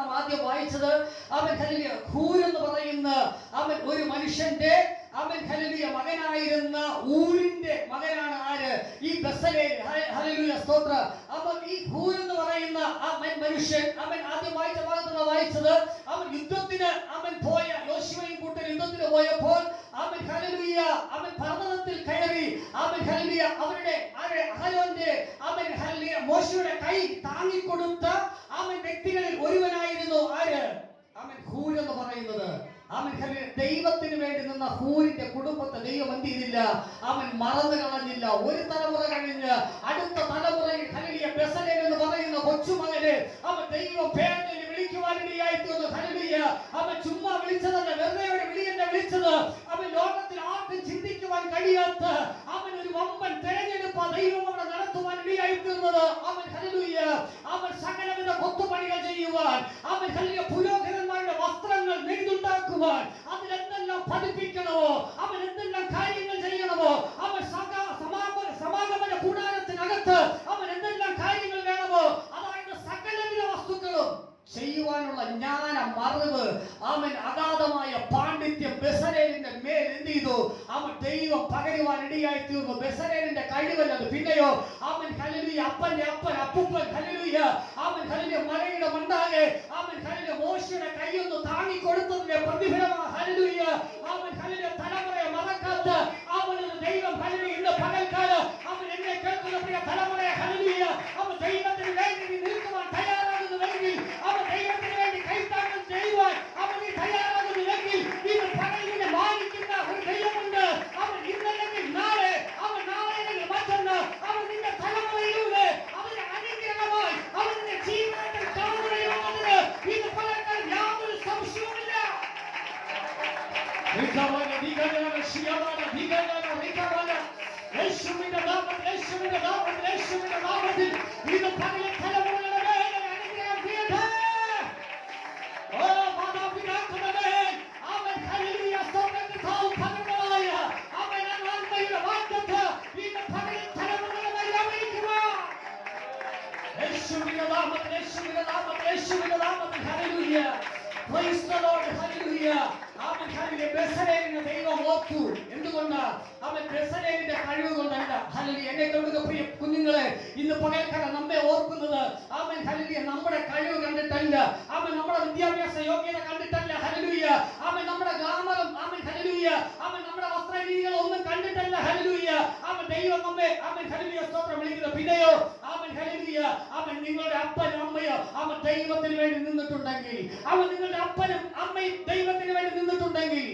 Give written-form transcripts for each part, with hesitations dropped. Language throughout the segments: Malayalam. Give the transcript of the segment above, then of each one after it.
നാം ആദ്യം വായിച്ചത്. അവൻ ഹല്ലേലൂയ ഹൂർ എന്ന് പറയുന്ന അവൻ ഒരു മനുഷ്യന്റെ അവൻ ഹല്ലേലൂയ മകനായിരുന്ന ഊരിന്റെ മകനാണ് ആര്? ഈ ബെസലേൽ. ഹല്ലേലൂയ സ്തോത്രം. അപ്പോൾ ഈ ഹൂർ എന്ന് പറയുന്ന മനുഷ്യൻ അവൻ ആദ്യം വായിച്ച ഭാഗത്താണ് വായിച്ചത്. അവൻ യുദ്ധത്തിന് അവൻ പോയ യോശുവയും കൂട്ടർ യുദ്ധത്തിന് പോയപ്പോൾ അവൻ ഹല്ലേലൂയ അവൻ പർവ്വതത്തിൽ കയറി അവൻ ഹല്ലേലൂയ അവരുടെ അഹരോന്റെ അവൻ ഹല്ലേലൂയ മോശയുടെ കൈ താങ്ങിക്കൊടുത്ത അവൻ വ്യക്തികളിൽ ഒരുവനായിരുന്നു ആര്? അവൻ ഹൂർ എന്ന് പറയുന്നത്. അവൻ ദൈവത്തിന് വേണ്ടി നിന്ന ഹൂരിന്റെ കുടുംബത്തെ ദൈവം എന്ത് ചെയ്തില്ല? അവൻ മറന്നു കളഞ്ഞില്ല. ഒരു തലമുറ കഴിഞ്ഞ് അടുത്ത തലമുറയിൽ ഹല്ലേലൂയ ബെസലേൽ എന്ന് പറയുന്ന കൊച്ചുമകനെ അവൻ ദൈവം പേരിൽ വിളിക്കുവാനിടയായി തീർന്നു. ഹല്ലേലൂയ അവൻ ചുമ്മാ വിളിച്ചതല്ല, വെറുതെ ഒരു വിളിയല്ല വിളിച്ചത്. അവൻ ലോകത്തിൽ ആർക്കും ചിന്തിക്കുവാൻ കഴിയാത്ത അവൻ ഒരു വമ്പൻ തെരഞ്ഞെടുപ്പ് ദൈവം അവിടെ നടത്തുവാൻ ഇടയായി തീർന്നത്. അവൻ ഹല്ലേലൂയ അവൻ സകലവിധ കൊത്തുപണികൾ ചെയ്യുവാൻ, അവൻ ഹല്ലേലൂയ പുരോഹിതന്മാരുടെ വസ്ത്രങ്ങൾ നെയ്തുണ്ടാക്കുവാൻ, അതിലെന്തെല്ലാം പഠിപ്പിക്കണമോ, അവൻ എന്തെല്ലാം കാര്യങ്ങൾ ചെയ്യണമോ, അവൻ സമാഗമന കൂടാരത്തിനകത്ത് അവൻ എന്തെല്ലാം കാര്യങ്ങൾ വേണമോ, അതായത് സകലവിധ വസ്തുക്കളും ചെയ്യുവാനുള്ള ജ്ഞാനം, അറിവ്, അവൻ അഗാധമായ പാണ്ഡിത്യം ബെസലേലിന്റെ മേൽ എന്ത് ചെയ്തു? അവൻ ദൈവം പകരുവാൻ ഇടയായി തീർന്നു. ബെസലേലിന്റെ കഴിവല്ലത്, പിന്നെയോ അവൻ ഹല്ലേലൂയ അപ്പന്റെ അപ്പൻ അപ്പൂപ്പൻ ഹല്ലേലൂയ അവൻ ഹല്ലേലൂയ മലയുടെ മണ്ടാകെ അവൻ ഹല്ലേലൂയ മോശയുടെ കൈയൊന്ന് താങ്ങി കൊടുത്തതിന്റെ പ്രതിഫലമാണ്. ഹല്ലേലൂയ അവൻ ഹല്ലേലൂയ തലമുറയെ മറക്കാത്ത അവനൊരു ദൈവം ഹല്ലേലൂയ ഇന്ന് പകൽക്കാലം അവൻ എന്നെ കേൾക്കുന്ന പ്രിയ തലമുറയെ ഹല്ലേലൂയ അവൻ ദൈവത്തിന് വേണ്ടി നിൽക്കുവാൻ തയ്യാറാകുന്നുവെങ്കിൽ, അവൻ ദൈവത്തിന് വേണ്ടി കൈത്താങ്ങൽ ചെയ്യുവാൻ അവൻ തയ്യാറാകുന്നുവെങ്കിൽ, ഇത് പകലിനെ മാനിക്കുന്ന ഒരു ദൈവമുണ്ട്. അവൻ ഇന്നല്ലെങ്കിൽ നാളെ, അവൻ നാളെയെങ്കിൽ മറ്റൊന്ന്, അവൻ നിന്റെ തലമുറയിലൂടെ അവന്റെ അനുഗ്രഹമായി അവന്റെ ജീവിതത്തിൽ കാണുകയുള്ളതിന് ഇത് പകൽക്കാലം യാതൊരു സംശയവുമില്ല. യേശുവിന്റെ നാമത്തിൽ, യേശുവിന്റെ നാമത്തിൽ, യേശുവിന്റെ നാമത്തിൽ ഇത് പകൽ തലമുറകളുടെ മേൽ അനുഗ്രഹം ചെയ്യട്ടെ. ഓ മാതാപിതാക്കളുടെ അവൻ ഹല്ലേലൂയ സ്വർഗ്ഗത്തിൽ പകർന്നതായ അവൻ നന്മയുടെ വാഗ്ദത്ത ഇത് പകൽ തലമുറകളുടെ മേൽ അമേരിക്കുവാൻ. യേശുവിന്റെ നാമത്തിൽ, യേശുവിന്റെ നാമത്തിൽ, യേശുവിന്റെ നാമത്തിൽ hallelujah. Praise the Lord, hallelujah. അവൻ ഹല്ലേലൂയ ബെസലേലിനെ ദൈവം ഓർത്തു. എന്തുകൊണ്ട്? അവൻ ബെസലേലിന്റെ കഴിവ് കൊണ്ടല്ല. ഹല്ലേലൂയ എന്നെ കേൾക്കുന്ന പ്രിയ കുഞ്ഞുങ്ങളെ, ഇന്ന് പകൽക്കാലം നമ്മെ ഓർക്കുന്നത് അവൻ ഹല്ലേലൂയ നമ്മുടെ കഴിവ് കണ്ടിട്ടല്ല, അവൻ നമ്മുടെ വിദ്യാഭ്യാസ യോഗ്യത കണ്ടിട്ടല്ല. ഹല്ലേലൂയ അവൻ നമ്മുടെ ഗ്ലാമറും അവൻ ഹല്ലേലൂയ അവൻ നമ്മുടെ വസ്ത്രരീതികൾ ഒന്നും കണ്ടിട്ടല്ല. ഹല്ലേലൂയ അവൻ ദൈവം നമ്മെ അവൻ ഹല്ലേലൂയ സ്തോത്രം വിളിക്കുന്നത്. പിന്നെയോ അവൻ ഹല്ലേലൂയ അവൻ നിങ്ങളുടെ അപ്പനും അമ്മയോ അവൻ ദൈവത്തിന് വേണ്ടി നിന്നിട്ടുണ്ടെങ്കിൽ, അവൻ നിങ്ങളുടെ അപ്പനും അമ്മയും ദൈവത്തിന് വേണ്ടി നിന്നിട്ടുണ്ടെങ്കിൽ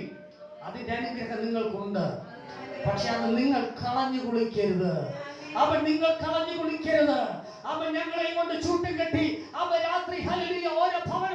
അതിന്റെ അനുഗ്രഹം നിങ്ങൾക്കുണ്ട്. പക്ഷെ അത് നിങ്ങൾ കളഞ്ഞു കുളിക്കരുത്. അവൻ നിങ്ങൾ കളഞ്ഞു കുളിക്കരുത്. അവൻ ഞങ്ങളെ കൊണ്ട് ചൂട്ടും കെട്ടി അവൻ രാത്രി ഹല്ലേലൂയ ഓരോ ഭവന